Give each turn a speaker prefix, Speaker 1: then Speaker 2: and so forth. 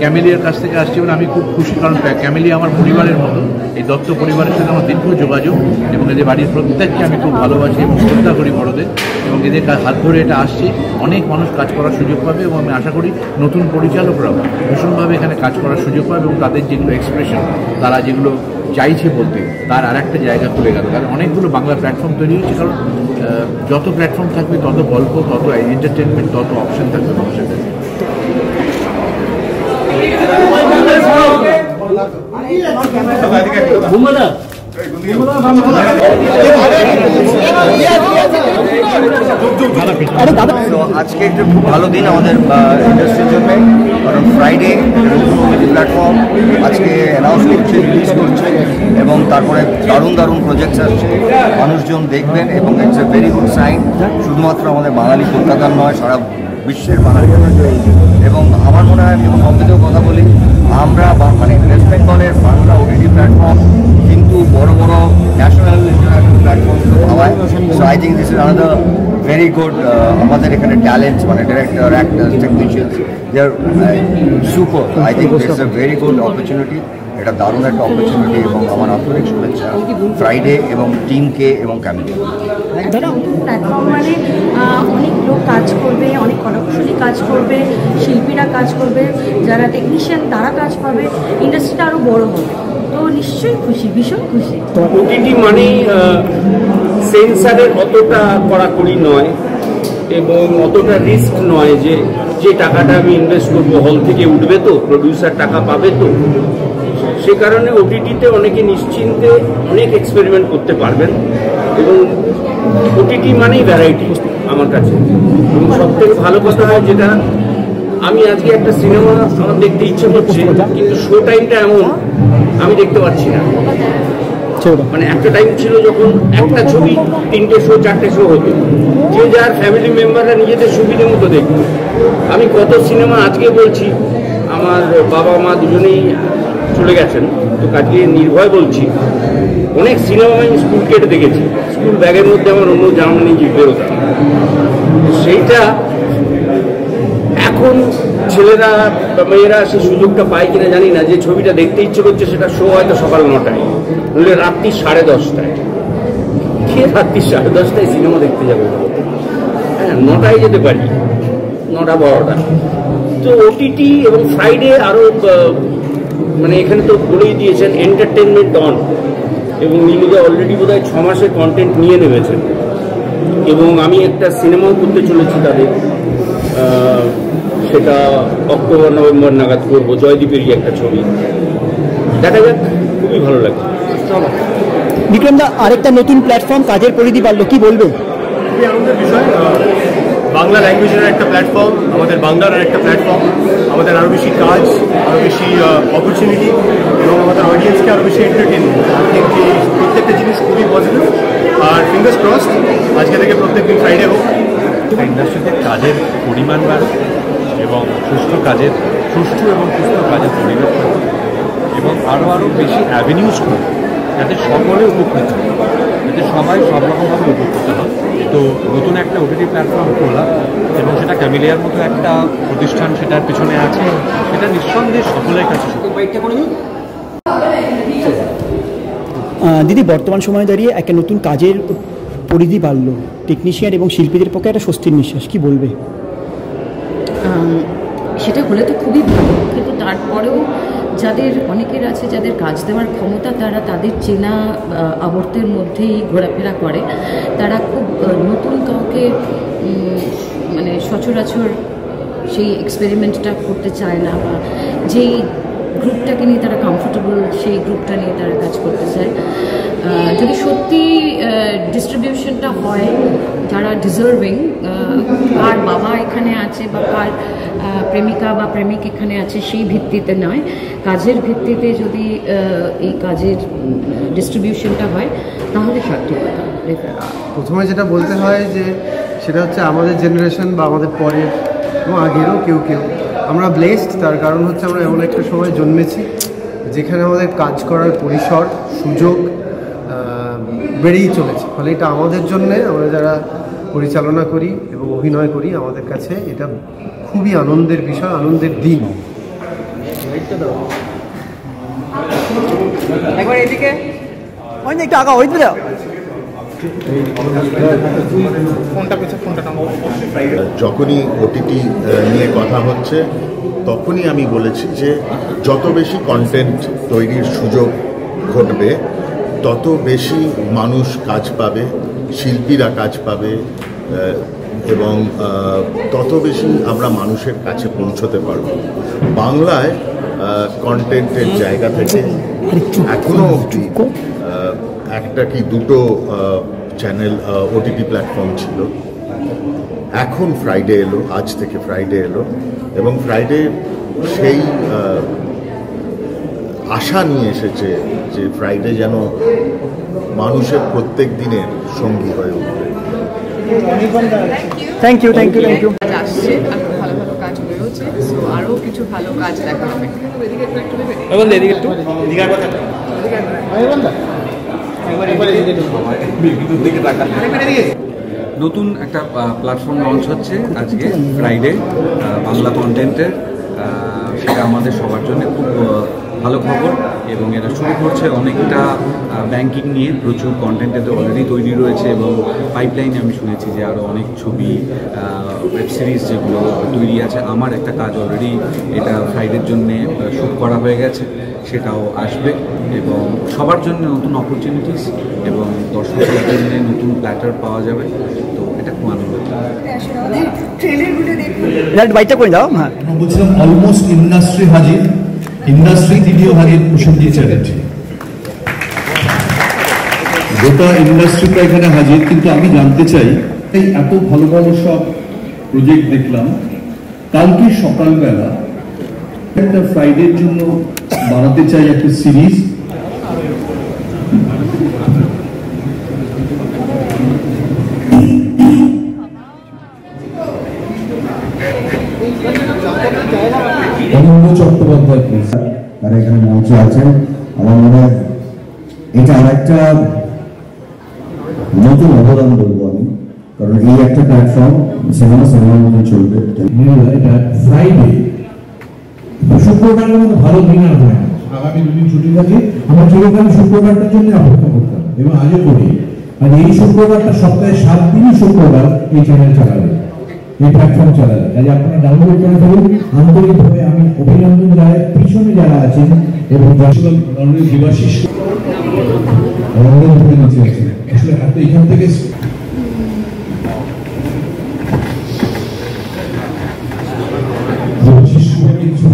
Speaker 1: ক্যামেলিয়ার কাছ থেকে আসছি বলে আমি খুব খুশি, কারণ ক্যামেলিয়া আমার পরিবারের মতো। এই দত্ত পরিবারের সাথে আমার দীর্ঘ যোগাযোগ এবং এদের বাড়ির প্রত্যেককে আমি খুব ভালোবাসি এবং শ্রদ্ধা করি বড়দের, এবং এদের হাত ধরে এটা আসছি। অনেক মানুষ কাজ করার সুযোগ পাবে এবং আমি আশা করি নতুন পরিচালকরাও ভীষণভাবে এখানে কাজ করার সুযোগ পাবে এবং তাদের যেগুলো এক্সপ্রেশন, তারা যেগুলো চাইছে বলতে, তার আর একটা জায়গা খুলে গেল। কারণ অনেকগুলো বাংলা প্ল্যাটফর্ম তৈরি হয়েছে, কারণ যত প্ল্যাটফর্ম থাকবে তত গল্প, তত এন্টারটেনমেন্ট, তত অপশন থাকবে মানুষের কাছে।
Speaker 2: আজকে একটা খুব ভালো দিন আমাদের ইন্ডাস্ট্রির জন্য, কারণ ফ্রাইডে প্ল্যাটফর্ম আজকে অ্যানাউন্স করছে, রিলিজ করছে এবং তারপরে দারুণ দারুণ প্রজেক্টস আসছে, মানুষজন দেখবেন এবং it's a very good sign. শুধুমাত্র আমাদের বাঙালি কলকাতার নয়, সারা বিশ্বের বাঙালিরা। এবং আমার মনে হয়, আমি কম্পিউটার কথা বলি, আমরা মানে ওয়েস্ট বেঙ্গলের বাংলা ওটিটি প্ল্যাটফর্ম কিন্তু বড় বড় ন্যাশনাল ইন্টারন্যাশনাল প্ল্যাটফর্মগুলো পাওয়ায়। So I think this is another very good. আমাদের এখানে ট্যালেন্টস মানে director, actors, technicians, they are super. I think this a very good opportunity. এটা দারুণ একটা অপরচুনিটি এবং আমার আন্তরিক শুভেচ্ছা ফ্রাইডে এবং টিমকে এবং ক্যামেলিয়া।
Speaker 3: প্ল্যাটফর্ম মানে অনেক লোক কাজ করবে, অনেক কলাকুশলী কাজ করবে, শিল্পীরা কাজ করবে, যারা টেকনিশিয়ান তারা কাজ পাবে, ইন্ডাস্ট্রিটা আরও বড় হবে। তো নিশ্চয়ই খুশি, ভীষণ খুশি।
Speaker 4: ওটিটি মানে সেন্সারের অতটা কড়াকড়ি নয় এবং অতটা রিস্ক নয় যে যে টাকাটা আমি ইনভেস্ট করবো হল থেকে উঠবে তো, প্রডিউসার টাকা পাবে তো। সে কারণে ওটিটিতে অনেকে নিশ্চিন্তে অনেক এক্সপেরিমেন্ট করতে পারবেন এবং ওটিটি মানেই ভ্যারাইটি আমার কাছে। এবং সবথেকে ভালো কথা হয় যেটা, আমি আজকে একটা সিনেমা আমার দেখতে ইচ্ছে করছে, কিন্তু শো টাইমটা এমন আমি দেখতে পাচ্ছি না। মানে একটা টাইম ছিল যখন একটা ছবি 3টে শো 4টে শো হতো, যে যার ফ্যামিলি মেম্বাররা নিজেদের সুবিধে মতো দেখত। আমি কত সিনেমা আজকে বলছি, আমার বাবা মা দুজনেই চলে গেছেন, তো কাজে নির্ভয় বলছি, অনেক সিনেমা আমি স্কুল কেটে দেখেছি। স্কুল ব্যাগের মধ্যে আমার অন্য জামা নিয়ে বেরোতাম। সেইটা এখন ছেলেরা বা মেয়েরা সেই সুযোগটা পায় কিনা জানি না। যে ছবিটা দেখতে ইচ্ছে করছে সেটা শো হয়তো সকাল 9টায়, নইলে রাত্রি 10:30টায়। কে রাত্রি 10:30টায় সিনেমা দেখতে যাবে? হ্যাঁ, 9টায় যেতে পারি, 9টা 12টা। তো ওটিটি এবং ফ্রাইডে আরও মানে এখানে তো বলেই দিয়েছেন এন্টারটেনমেন্ট অন, এবং নীলুদা অলরেডি বোধহয় 6 মাসের কন্টেন্ট নিয়ে নেমেছেন। এবং আমি একটা সিনেমাও করতে চলেছি তাদের, সেটা অক্টোবর নভেম্বর নাগাদ করবো, জয়দীপেরই একটা ছবি। দেখা যাক, খুবই ভালো লাগছে।
Speaker 5: বিক্রমদা, আরেকটা নতুন প্ল্যাটফর্ম কাজের পরিধি বাড়লো, কি বলবে?
Speaker 6: খুবই আনন্দের বিষয়। বাংলা ল্যাঙ্গুয়েজের একটা প্ল্যাটফর্ম, আমাদের বাংলার আর একটা প্ল্যাটফর্ম, আমাদের আরও বেশি কাজ, আরও বেশি অপরচুনিটি এবং আমাদের অডিয়েন্সকে আরও বেশি এন্টারটেনমেন্ট। প্রত্যেকটা জিনিস খুবই পজিটিভ। আর ফিঙ্গার্স ক্রসড আজকে থেকে প্রত্যেক দিন ফ্রাইডে হোক।
Speaker 7: ইন্ডাস্ট্রিতে কাজের পরিমাণ বাড়ে এবং সুষ্ঠু এবং সুস্থ কাজের পরিবেশ এবং আরও বেশি অ্যাভিনিউজ করে, যাতে সকলে উপকৃত হয়, যাতে সবাই সব রকমভাবে উপকৃত হয়। তো নতুন একটা ওটিটি প্ল্যাটফর্ম খোলা এবং সেটা ক্যামেলিয়ার মতো একটা প্রতিষ্ঠান সেটার পিছনে আছে, সেটা নিঃসন্দেহে সকলের কাছে।
Speaker 5: দিদি, বর্তমান সময়ে দাঁড়িয়ে একটা নতুন কাজের পরিধি বাড়লো, টেকনিশিয়ান এবং শিল্পীদের পক্ষে একটা স্বস্তির নিঃশ্বাস, কি বলবে?
Speaker 3: সেটা হলে তো খুবই ভালো, কিন্তু তারপরেও যাদের অনেকের আছে যাদের কাজ দেওয়ার ক্ষমতা, তারা তাদের চেনা আবর্তের মধ্যেই ঘোরাফেরা করে। তারা খুব নতুন কাউকে মানে সচরাচর সেই এক্সপেরিমেন্টটা করতে চায় না, বা যেই গ্রুপটাকে নিয়ে তারা কমফোর্টেবল সেই গ্রুপটা নিয়ে তারা কাজ করতে চায়। যদি সত্যি ডিস্ট্রিবিউশনটা হয়, যারা ডিজার্ভিং, কার বাবা এখানে আছে বা কার প্রেমিকা বা প্রেমিক এখানে আছে সেই ভিত্তিতে নয়, কাজের ভিত্তিতে যদি এই কাজের ডিস্ট্রিবিউশনটা হয় তাহলে সার্থকতা।
Speaker 8: প্রথমে যেটা বলতে হয় যে সেটা হচ্ছে আমাদের জেনারেশন বা আমাদের পরের এবং আগেরও কেউ আমরা ব্লেসড। তার কারণ হচ্ছে আমরা এমন একটা সময় জন্মেছি যেখানে আমাদের কাজ করার পরিসর, সুযোগ বেড়েই চলেছে। ফলে এটা আমাদের জন্যে, আমরা যারা পরিচালনা করি এবং অভিনয় করি, আমাদের কাছে এটা খুবই আনন্দের বিষয়, আনন্দের দিন।
Speaker 5: একবার এদিকে একটু আগা হইতে দাও।
Speaker 9: যখনই ওটিটি নিয়ে কথা হচ্ছে তখনই আমি বলেছি যে যত বেশি কন্টেন্ট তৈরির সুযোগ ঘটবে তত বেশি মানুষ কাজ পাবে, শিল্পীরা কাজ পাবে এবং তত বেশি আমরা মানুষের কাছে পৌঁছতে পারব। বাংলায় কন্টেন্টের জায়গা থেকে এখনও অবধি একটা কি দুটো চ্যানেল ওটিটি প্ল্যাটফর্ম ছিল। এখন ফ্রাইডে এলো, আজ থেকে ফ্রাইডে এলো এবং ফ্রাইডে সেই আশা নিয়ে এসেছে যে ফ্রাইডে যেন মানুষের প্রত্যেক দিনের সঙ্গী হয়ে উঠবে।
Speaker 5: Thank you thank you thank you.
Speaker 10: আসছে আর ভালো ভালো কাজ বেরোচ্ছে, সো আরও কিছু ভালো কাজ দেখা হবে।
Speaker 7: নতুন একটা প্ল্যাটফর্ম লঞ্চ হচ্ছে আজকে ফ্রাইডে বাংলা কন্টেন্টের, সেটা আমাদের সবার জন্য খুব ভালো খবর এবং এরা শুরু করছে অনেকটা ব্যাংকিং নিয়ে। প্রচুর কন্টেন্ট এতে অলরেডি তৈরি রয়েছে এবং পাইপলাইনে আমি শুনেছি যে আরও অনেক ছবি, ওয়েব সিরিজ যেগুলো তৈরি আছে। আমার একটা কাজ অলরেডি এটা ফ্রাইডের জন্যে শ্যুট করা হয়ে গেছে, সেটাও আসবে এবং সবার জন্য নতুন অপরচুনিটিস এবং দর্শকদের জন্য নতুন প্ল্যাটার পাওয়া যাবে। তো এটা খুব আনন্দ।
Speaker 5: বাইকটা করে দাও। হ্যাঁ,
Speaker 11: বলছিলাম অলমোস্ট ইন্ডাস্ট্রি হাজির, ইন্ডাস্ট্রি দিদিও হাজির প্রসেনজিৎ চ্যাটার্জি, গোটা ইন্ডাস্ট্রিটা এখানে হাজির। কিন্তু আমি জানতে চাই, এই এত ভালো ভালো সব প্রজেক্ট দেখলাম, কালকে সকালবেলা একটা ফ্রাইডের জন্য বানাতে চাই একটা সিরিজ। অনন্য চট্টোপাধ্যায়
Speaker 12: তারা এখানে মঞ্চে আছেন। আমার মনে হয় এটা আরেকটা নতুন অবদান বলবো আমি, কারণ এই একটা প্ল্যাটফর্ম সিনেমার মধ্যে চলবে।
Speaker 11: এটা ফ্রাইডে শুক্রবারের মতো ভালো দিন আর হয় না। আগামী দুদিন ছুটি থাকে, আমার চিরকালই শুক্রবারটার জন্য অপেক্ষা করতাম এবং আজও করি। আর এই শুক্রবারটা সপ্তাহে 7 দিনই শুক্রবার এই চ্যানেল চালাবে, এই প্ল্যাটফর্ম চালাবে। কাজে আপনারা ডাউনলোড করে ফেলুন। আন্তরিকভাবে আমি অভিনন্দন জানাই পিছনে যারা আছেন এবং দেবাশিস নিচে আছেন। আসলে আপনি এখান থেকে দেবাশিস কিছু